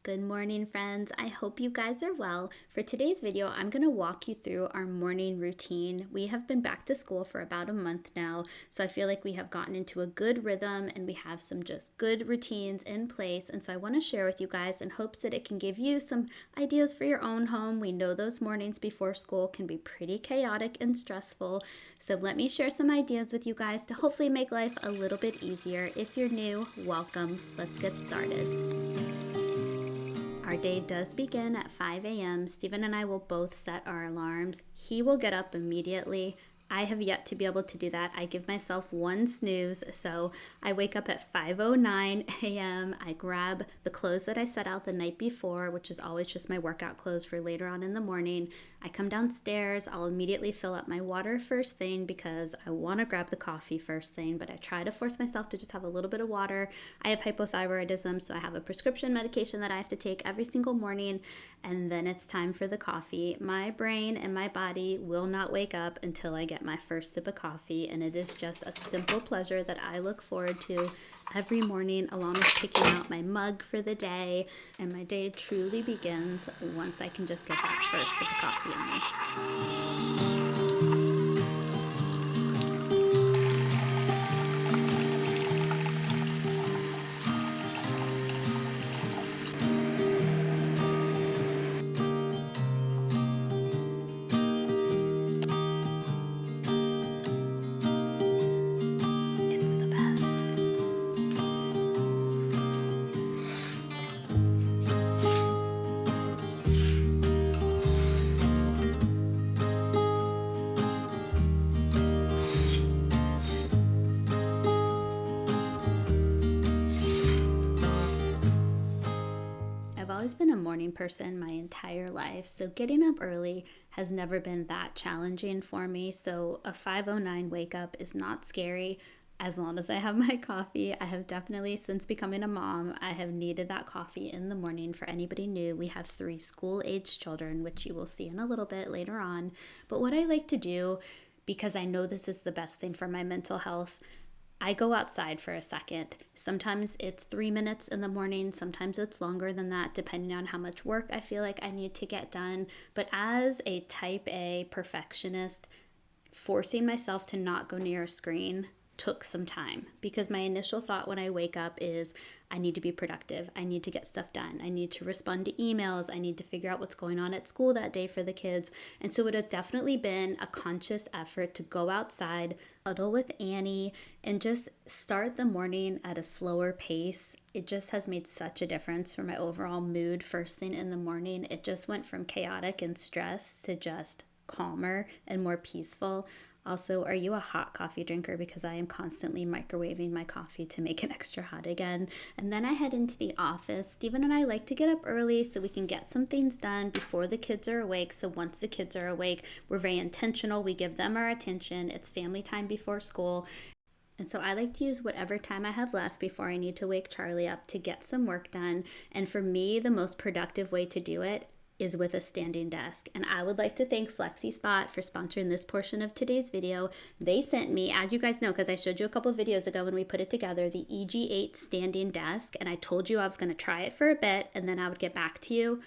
Good morning, friends. I hope you guys are well. For today's video, I'm going to walk you through our morning routine. We have been back to school for about a month now, so I feel like we have gotten into a good rhythm and we have some just good routines in place. And so I want to share with you guys in hopes that it can give you some ideas for your own home. We know those mornings before school can be pretty chaotic and stressful, so let me share some ideas with you guys to hopefully make life a little bit easier. If you're new, welcome. Let's get started. Our day does begin at 5 a.m. Stephen and I will both set our alarms. He will get up immediately. I have yet to be able to do that. I give myself one snooze, so I wake up at 5:09 a.m. I grab the clothes that I set out the night before, which is always just my workout clothes for later on in the morning. I come downstairs. I'll immediately fill up my water first thing because I want to grab the coffee first thing, but I try to force myself to just have a little bit of water. I have hypothyroidism, so I have a prescription medication that I have to take every single morning, and then it's time for the coffee. My brain and my body will not wake up until I get my first sip of coffee, and it is just a simple pleasure that I look forward to every morning, along with picking out my mug for the day. And my day truly begins once I can just get that first sip of coffee in me. I've always been a morning person my entire life, so getting up early has never been that challenging for me. So a 5:09 wake up is not scary as long as I have my coffee. I have definitely, since becoming a mom, I have needed that coffee in the morning. For anybody new, we have 3 school-aged children, which you will see in a little bit later on. But what I like to do, because I know this is the best thing for my mental health, I go outside for a second. Sometimes it's 3 minutes in the morning, sometimes it's longer than that, depending on how much work I feel like I need to get done. But as a type A perfectionist, forcing myself to not go near a screen took some time, because my initial thought when I wake up is I need to be productive. I need to get stuff done. I need to respond to emails. I need to figure out what's going on at school that day for the kids. And so it has definitely been a conscious effort to go outside, huddle with Annie, and just start the morning at a slower pace. It just has made such a difference for my overall mood first thing in the morning. It just went from chaotic and stressed to just calmer and more peaceful. Also, are you a hot coffee drinker? Because I am constantly microwaving my coffee to make it extra hot again. And then I head into the office. Stephen and I like to get up early so we can get some things done before the kids are awake. So once the kids are awake, we're very intentional. We give them our attention. It's family time before school. And so I like to use whatever time I have left before I need to wake Charlie up to get some work done. And for me, the most productive way to do it is with a standing desk. And I would like to thank FlexiSpot for sponsoring this portion of today's video. They sent me, as you guys know, because I showed you a couple of videos ago when we put it together, the EG8 standing desk. And I told you I was going to try it for a bit and then I would get back to you.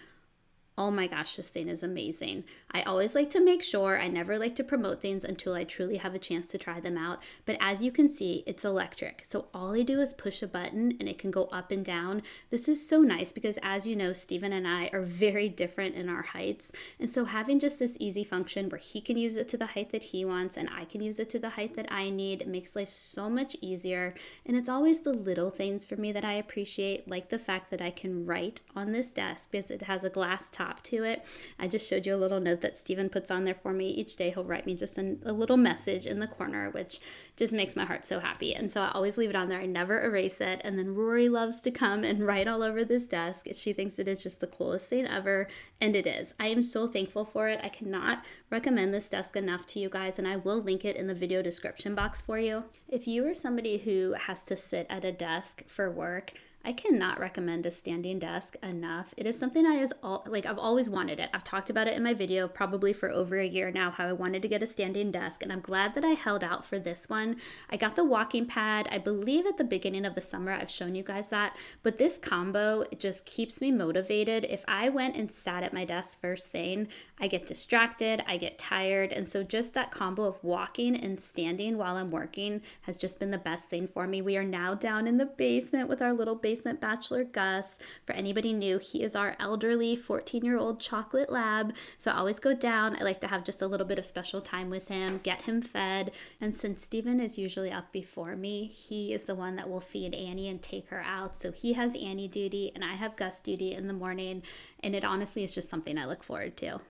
Oh my gosh, this thing is amazing. I always like to make sure, I never like to promote things until I truly have a chance to try them out. But as you can see, it's electric. So all I do is push a button and it can go up and down. This is so nice because, as you know, Stephen and I are very different in our heights. And so having just this easy function where he can use it to the height that he wants and I can use it to the height that I need, it makes life so much easier. And it's always the little things for me that I appreciate, like the fact that I can write on this desk because it has a glass top to it. I just showed you a little note that Stephen puts on there for me. Each day he'll write me just a little message in the corner, which just makes my heart so happy. And so I always leave it on there. I never erase it. And then Rory loves to come and write all over this desk. She thinks it is just the coolest thing ever. And it is. I am so thankful for it. I cannot recommend this desk enough to you guys, and I will link it in the video description box for you. If you are somebody who has to sit at a desk for work, I cannot recommend a standing desk enough. It is something I've always wanted it. I've talked about it in my video probably for over a year now, how I wanted to get a standing desk, and I'm glad that I held out for this one. I got the walking pad, I believe at the beginning of the summer. I've shown you guys that, but this combo just keeps me motivated. If I went and sat at my desk first thing, I get distracted, I get tired, and so just that combo of walking and standing while I'm working has just been the best thing for me. We are now down in the basement with our little basement bachelor Gus. For anybody new, he is our elderly 14-year-old chocolate lab, so I always go down. I like to have just a little bit of special time with him, get him fed, and since Steven is usually up before me, he is the one that will feed Annie and take her out. So he has Annie duty and I have Gus duty in the morning, and it honestly is just something I look forward to.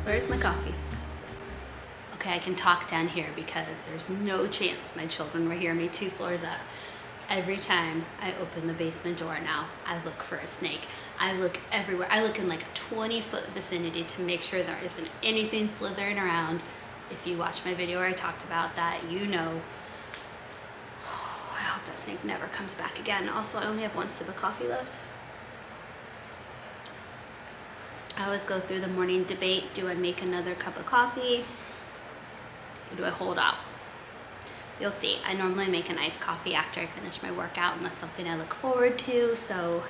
Where's my coffee? Okay, I can talk down here because there's no chance my children will hear me 2 floors up. Every time I open the basement door now, I look for a snake. I look everywhere. I look in like a 20-foot vicinity to make sure there isn't anything slithering around. If you watch my video where I talked about that, you know. I hope that snake never comes back again. Also, I only have 1 sip of coffee left. I always go through the morning debate. Do I make another cup of coffee? Or do I hold out? You'll see. I normally make an iced coffee after I finish my workout, and that's something I look forward to, so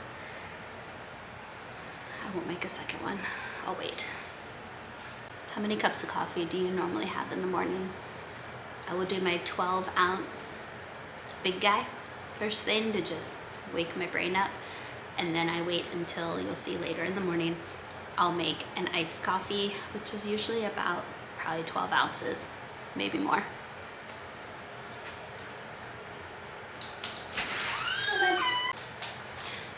I won't make a second one. I'll wait. How many cups of coffee do you normally have in the morning? I will do my 12-ounce big guy first thing to just wake my brain up, and then I wait until, you'll see later in the morning, I'll make an iced coffee, which is usually about probably 12 ounces, maybe more.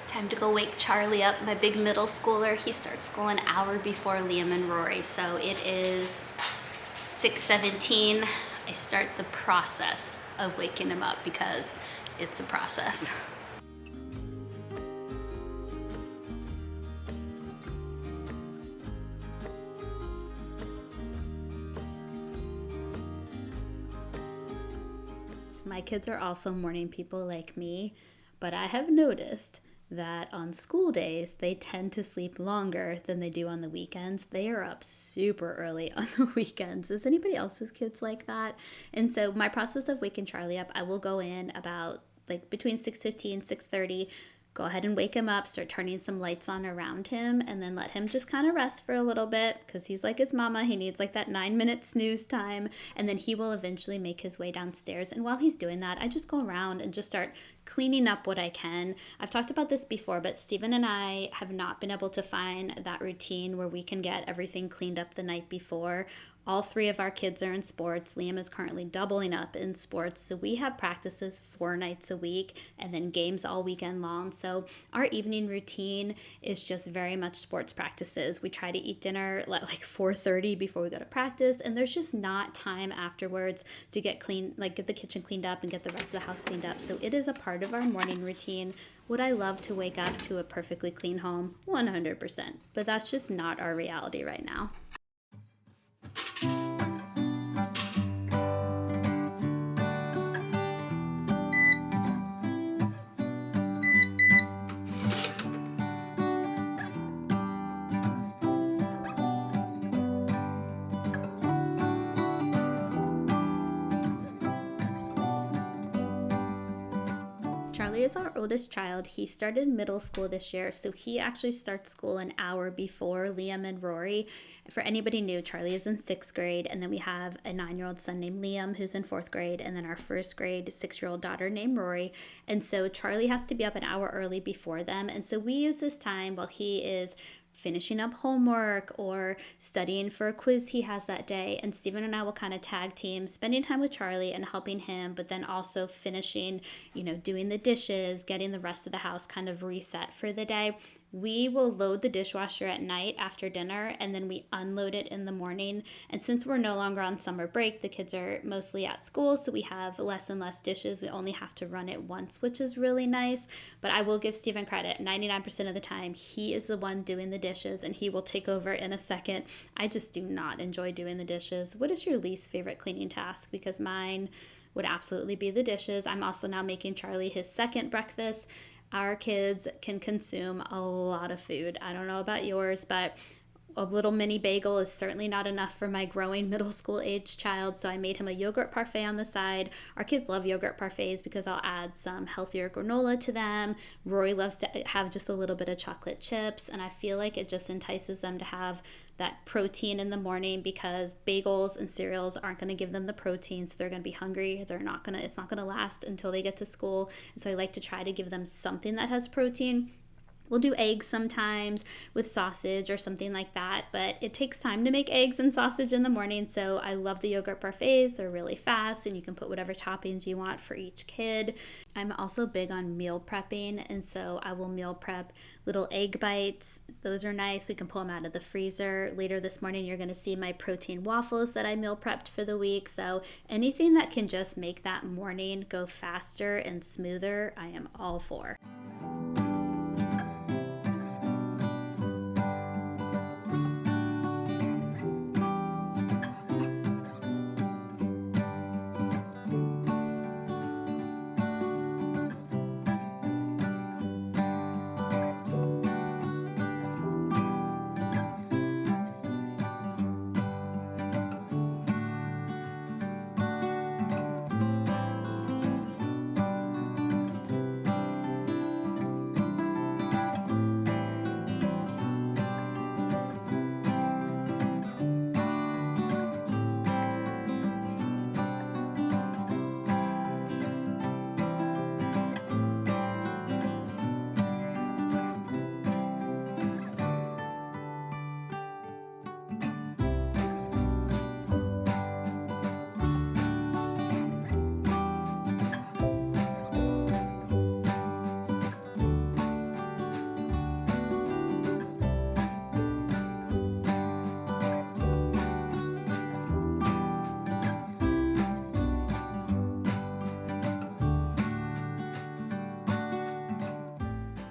Time to go wake Charlie up, my big middle schooler. He starts school an hour before Liam and Rory, so it is 6:17. I start the process of waking him up because it's a process. My kids are also morning people like me, but I have noticed that on school days, they tend to sleep longer than they do on the weekends. They are up super early on the weekends. Is anybody else's kids like that? And so my process of waking Charlie up, I will go in about like between 6:15, 6:30, go ahead and wake him up, start turning some lights on around him, and then let him just kind of rest for a little bit because he's like his mama. He needs like that 9-minute snooze time, and then he will eventually make his way downstairs. And while he's doing that, I just go around and just start cleaning up what I can. I've talked about this before, but Steven and I have not been able to find that routine where we can get everything cleaned up the night before. All 3 of our kids are in sports. Liam is currently doubling up in sports. So we have practices 4 nights a week and then games all weekend long. So our evening routine is just very much sports practices. We try to eat dinner at like 4:30 before we go to practice. And there's just not time afterwards to get clean, like get the kitchen cleaned up and get the rest of the house cleaned up. So it is a part of our morning routine. Would I love to wake up to a perfectly clean home? 100%. But that's just not our reality right now. Charlie is our oldest child. He started middle school this year, so he actually starts school an hour before Liam and Rory. For anybody new, Charlie is in 6th grade, and then we have a 9-year-old son named Liam who's in 4th grade, and then our 1st grade 6-year-old daughter named Rory. And so Charlie has to be up an hour early before them, and so we use this time while he is finishing up homework or studying for a quiz he has that day. And Steven and I will kind of tag team, spending time with Charlie and helping him, but then also finishing, doing the dishes, getting the rest of the house kind of reset for the day. we will load the dishwasher at night after dinner and then we unload it in the morning. And since we're no longer on summer break, the kids are mostly at school, so we have less and less dishes. We only have to run it once, which is really nice. But I will give Stephen credit. 99% of the time, he is the one doing the dishes and he will take over in a second. I just do not enjoy doing the dishes. What is your least favorite cleaning task? Because mine would absolutely be the dishes. I'm also now making Charlie his second breakfast. Our kids can consume a lot of food. I don't know about yours, but a little mini bagel is certainly not enough for my growing middle school age child, so I made him a yogurt parfait on the side. Our kids love yogurt parfaits because I'll add some healthier granola to them. Rory loves to have just a little bit of chocolate chips, and I feel like it just entices them to have that protein in the morning, because bagels and cereals aren't going to give them the protein, so they're going to be hungry. It's not going to last until they get to school, and so I like to try to give them something that has protein. We'll do eggs sometimes with sausage or something like that, but it takes time to make eggs and sausage in the morning, so I love the yogurt parfaits. They're really fast, and you can put whatever toppings you want for each kid. I'm also big on meal prepping, and so I will meal prep little egg bites. Those are nice. We can pull them out of the freezer. Later this morning, you're going to see my protein waffles that I meal prepped for the week, so anything that can just make that morning go faster and smoother, I am all for.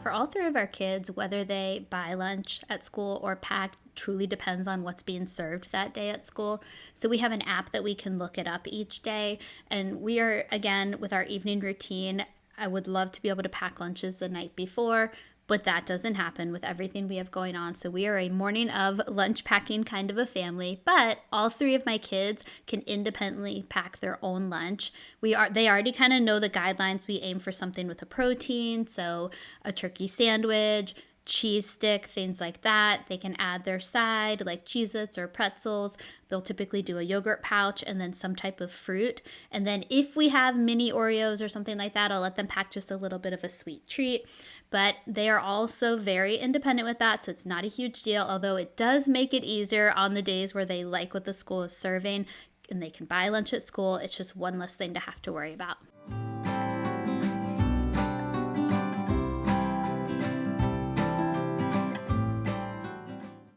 For all three of our kids, whether they buy lunch at school or pack truly depends on what's being served that day at school. So we have an app that we can look it up each day. And we are, again, with our evening routine, I would love to be able to pack lunches the night before, but that doesn't happen with everything we have going on. So we are a morning of lunch packing kind of a family, but all three of my kids can independently pack their own lunch. They already kind of know the guidelines. We aim for something with a protein, so a turkey sandwich, cheese stick, things like that. They can add their side, like Cheez-Its or pretzels. They'll typically do a yogurt pouch and then some type of fruit. And then if we have mini Oreos or something like that, I'll let them pack just a little bit of a sweet treat. But they are also very independent with that, so it's not a huge deal, although it does make it easier on the days where they like what the school is serving and they can buy lunch at school. It's just one less thing to have to worry about.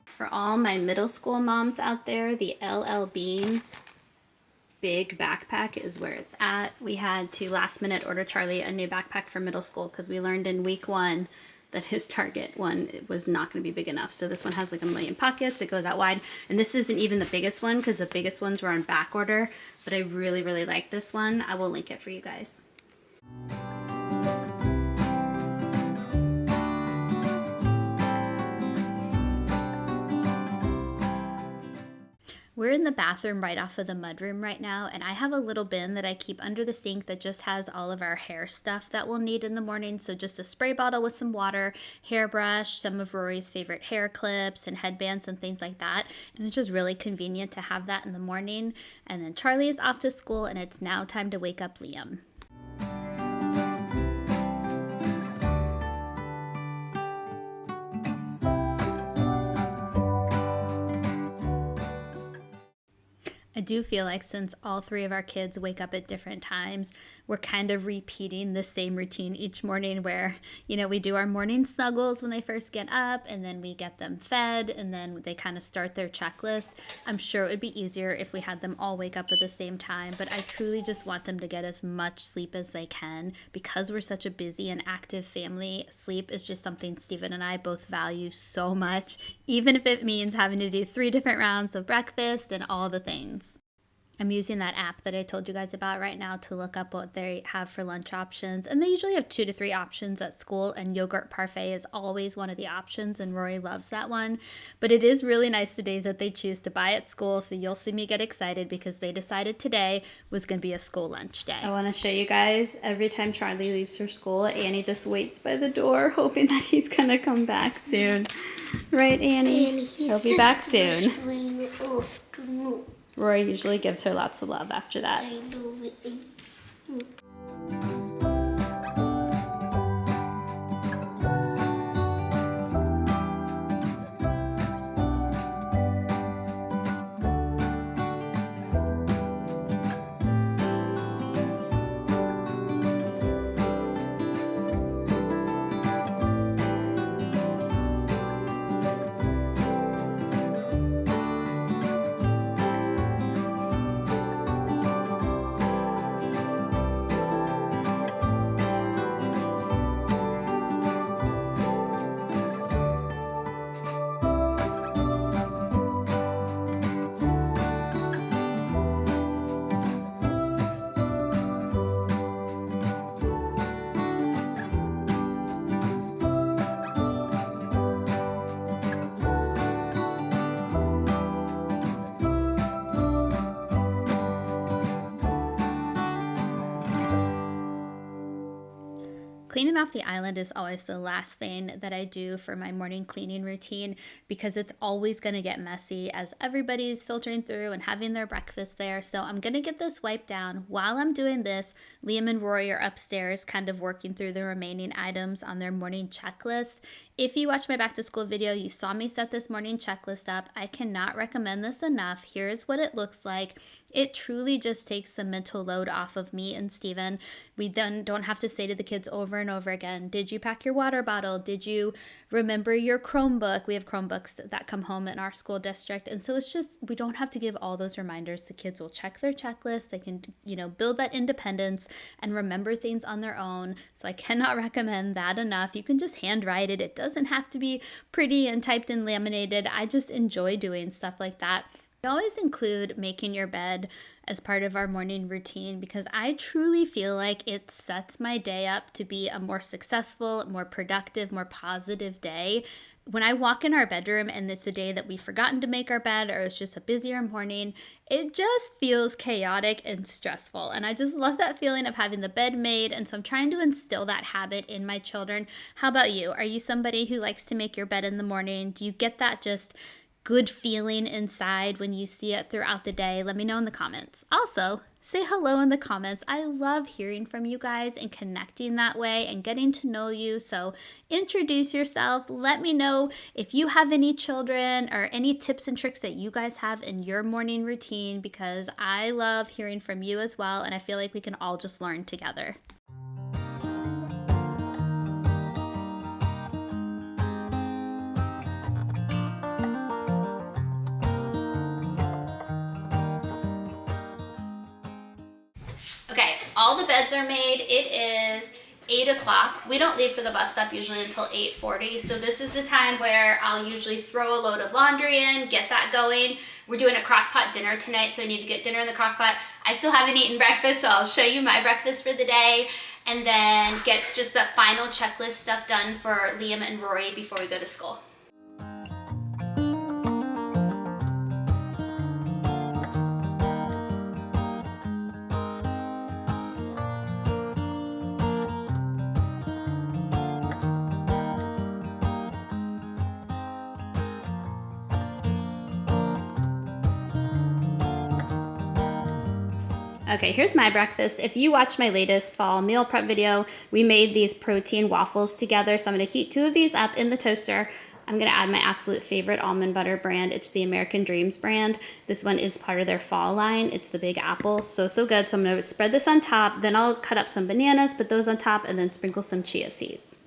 For all my middle school moms out there, the LL Bean big backpack is where it's at. We had to last minute order Charlie a new backpack for middle school because we learned in week 1 that his Target one was not going to be big enough. So this one has like 1 million pockets. It goes out wide. And this isn't even the biggest one because the biggest ones were on back order. But I really, really like this one. I will link it for you guys. We're in the bathroom right off of the mudroom right now, and I have a little bin that I keep under the sink that just has all of our hair stuff that we'll need in the morning. So just a spray bottle with some water, hairbrush, some of Rory's favorite hair clips and headbands and things like that. And it's just really convenient to have that in the morning. And then Charlie is off to school, and it's now time to wake up Liam. I do feel like since all three of our kids wake up at different times, we're kind of repeating the same routine each morning where, we do our morning snuggles when they first get up, and then we get them fed, and then they kind of start their checklist. I'm sure it would be easier if we had them all wake up at the same time, but I truly just want them to get as much sleep as they can. Because we're such a busy and active family, sleep is just something Stephen and I both value so much, even if it means having to do 3 different rounds of breakfast and all the things. I'm using that app that I told you guys about right now to look up what they have for lunch options. And they usually have 2 to 3 options at school, and yogurt parfait is always one of the options, and Rory loves that one. But it is really nice the days that they choose to buy at school, so you'll see me get excited because they decided today was going to be a school lunch day. I want to show you guys, every time Charlie leaves for school, Annie just waits by the door hoping that he's going to come back soon. Right, Annie? He'll be back soon. Rory usually gives her lots of love after that. Cleaning off the island is always the last thing that I do for my morning cleaning routine because it's always going to get messy as everybody's filtering through and having their breakfast there. So I'm going to get this wiped down. While I'm doing this, Liam and Rory are upstairs kind of working through the remaining items on their morning checklist. If you watched my back to school video, you saw me set this morning checklist up. I cannot recommend this enough. Here's what it looks like. It truly just takes the mental load off of me and Steven. We then don't have to say to the kids over and over again, did you pack your water bottle? Did you remember your Chromebook? We have Chromebooks that come home in our school district. And so it's just, we don't have to give all those reminders. The kids will check their checklist. They can, build that independence and remember things on their own. So I cannot recommend that enough. You can just handwrite it. It doesn't have to be pretty and typed and laminated. I just enjoy doing stuff like that. I always include making your bed as part of our morning routine because I truly feel like it sets my day up to be a more successful, more productive, more positive day. When I walk in our bedroom and it's a day that we've forgotten to make our bed or it's just a busier morning, it just feels chaotic and stressful. And I just love that feeling of having the bed made. And so I'm trying to instill that habit in my children. How about you? Are you somebody who likes to make your bed in the morning? Do you get that just good feeling inside when you see it throughout the day? Let me know in the comments. Also, say hello in the comments. I love hearing from you guys and connecting that way and getting to know you. So introduce yourself. Let me know if you have any children or any tips and tricks that you guys have in your morning routine because I love hearing from you as well. And I feel like we can all just learn together. All the beds are made. It is 8 o'clock. We don't leave for the bus stop usually until 8:40. So this is the time where I'll usually throw a load of laundry in, get that going. We're doing a crock pot dinner tonight, so I need to get dinner in the crock pot. I still haven't eaten breakfast, so I'll show you my breakfast for the day and then get just the final checklist stuff done for Liam and Rory before we go to school. Okay, here's my breakfast. If you watched my latest fall meal prep video, we made these protein waffles together. So I'm gonna heat 2 of these up in the toaster. I'm gonna add my absolute favorite almond butter brand. It's the American Dreams brand. This one is part of their fall line. It's the Big Apple, so good. So I'm gonna spread this on top, then I'll cut up some bananas, put those on top, and then sprinkle some chia seeds.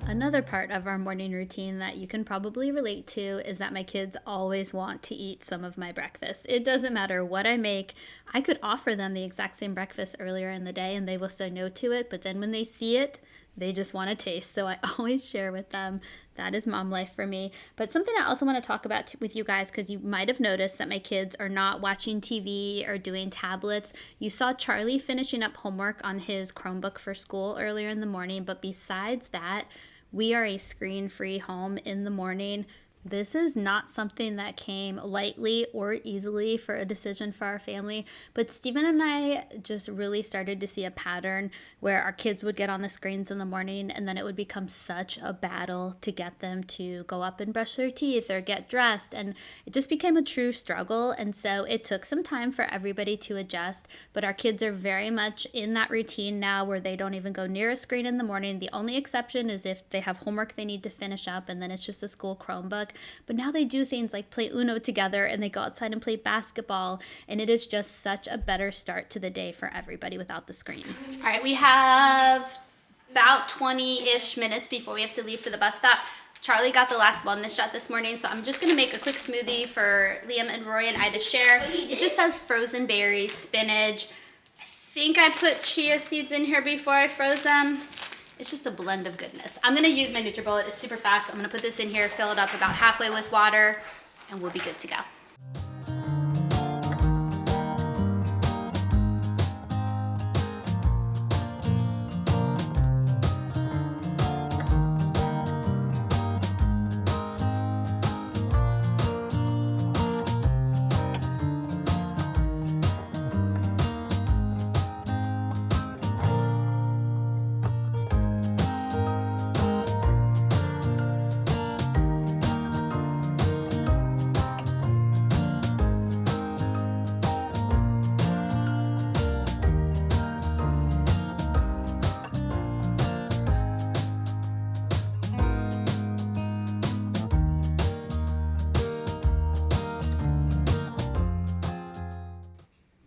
Another part of our morning routine that you can probably relate to is that my kids always want to eat some of my breakfast. It doesn't matter what I make. I could offer them the exact same breakfast earlier in the day and they will say no to it, but then when they see it, they just want to taste. So I always share with them. That is mom life for me. But something I also want to talk about with you guys, because you might have noticed that my kids are not watching TV or doing tablets. You saw Charlie finishing up homework on his Chromebook for school earlier in the morning. But besides that, we are a screen-free home in the morning. This is not something that came lightly or easily for a decision for our family, but Stephen and I just really started to see a pattern where our kids would get on the screens in the morning and then it would become such a battle to get them to go up and brush their teeth or get dressed, and it just became a true struggle. And so it took some time for everybody to adjust, but our kids are very much in that routine now where they don't even go near a screen in the morning. The only exception is if they have homework they need to finish up, and then it's just a school Chromebook. But now they do things like play Uno together and they go outside and play basketball. And it is just such a better start to the day for everybody without the screens. All right, we have about 20-ish minutes before we have to leave for the bus stop. Charlie got the last wellness shot this morning, so I'm just gonna make a quick smoothie for Liam and Roy and I to share. It just has frozen berries, spinach. I think I put chia seeds in here before I froze them. It's just a blend of goodness. I'm gonna use my NutriBullet. It's super fast. I'm gonna put this in here, fill it up about halfway with water, and we'll be good to go.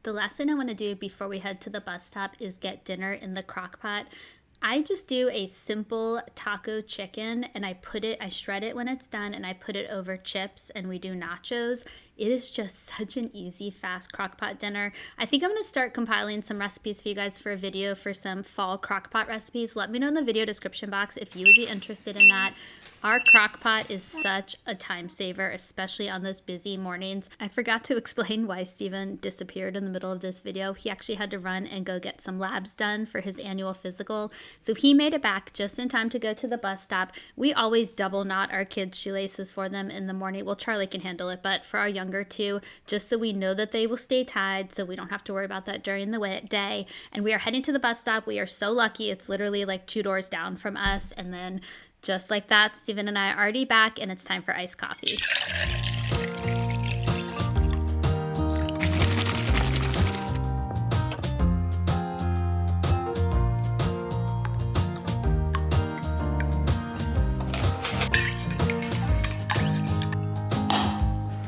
The last thing I want to do before we head to the bus stop is get dinner in the crock pot. I just do a simple taco chicken and I shred it when it's done and I put it over chips and we do nachos. It is just such an easy, fast crock pot dinner. I think I'm going to start compiling some recipes for you guys for a video for some fall crock pot recipes. Let me know in the video description box if you would be interested in that. Our crock pot is such a time saver, especially on those busy mornings. I forgot to explain why Steven disappeared in the middle of this video. He actually had to run and go get some labs done for his annual physical. So he made it back just in time to go to the bus stop. We always double knot our kids' shoelaces for them in the morning. Well, Charlie can handle it, but for our younger two, just so we know that they will stay tied so we don't have to worry about that during the day. And we are heading to the bus stop. We are so lucky. It's literally like 2 doors down from us. And then just like that, Steven and I are already back and it's time for iced coffee.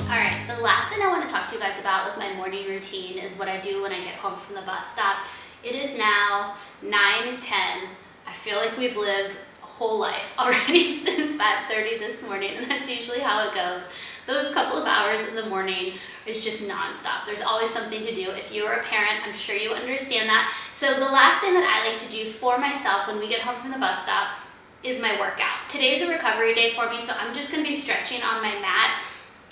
Alright, the last thing I want to talk to you guys about with my morning routine is what I do when I get home from the bus stop. It is now 9:10. I feel like we've lived whole life already since 5:30 this morning, and that's usually how it goes. Those couple of hours in the morning is just nonstop. There's always something to do. If you are a parent, I'm sure you understand that. So the last thing that I like to do for myself when we get home from the bus stop is my workout. Today's a recovery day for me, so I'm just gonna be stretching on my mat.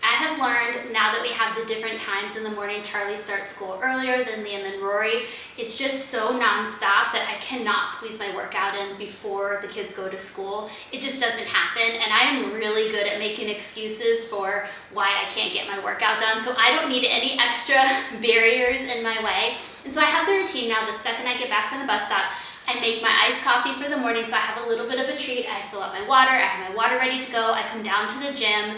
At have learned now that we have the different times in the morning, Charlie starts school earlier than Liam and Rory. It's just so nonstop that I cannot squeeze my workout in before the kids go to school. It just doesn't happen, and I am really good at making excuses for why I can't get my workout done, so I don't need any extra barriers in my way. And so I have the routine now. The second I get back from the bus stop, I make my iced coffee for the morning, so I have a little bit of a treat. I fill up my water, I have my water ready to go, I come down to the gym.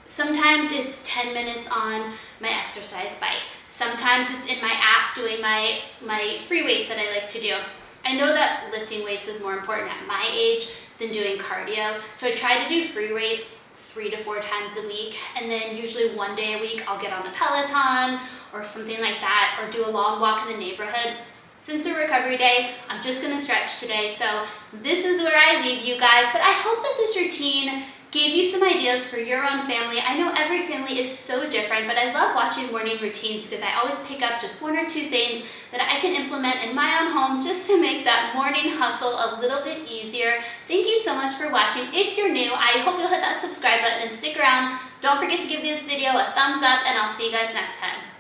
Sometimes it's 10 minutes on my exercise bike. Sometimes it's in my app doing my free weights that I like to do. I know that lifting weights is more important at my age than doing cardio, so I try to do free weights 3 to 4 times a week, and then usually one day a week I'll get on the Peloton or something like that, or do a long walk in the neighborhood. Since a recovery day, I'm just gonna stretch today, so this is where I leave you guys, but I hope that this routine gave you some ideas for your own family. I know every family is so different, but I love watching morning routines because I always pick up just 1 or 2 things that I can implement in my own home just to make that morning hustle a little bit easier. Thank you so much for watching. If you're new, I hope you'll hit that subscribe button and stick around. Don't forget to give this video a thumbs up, and I'll see you guys next time.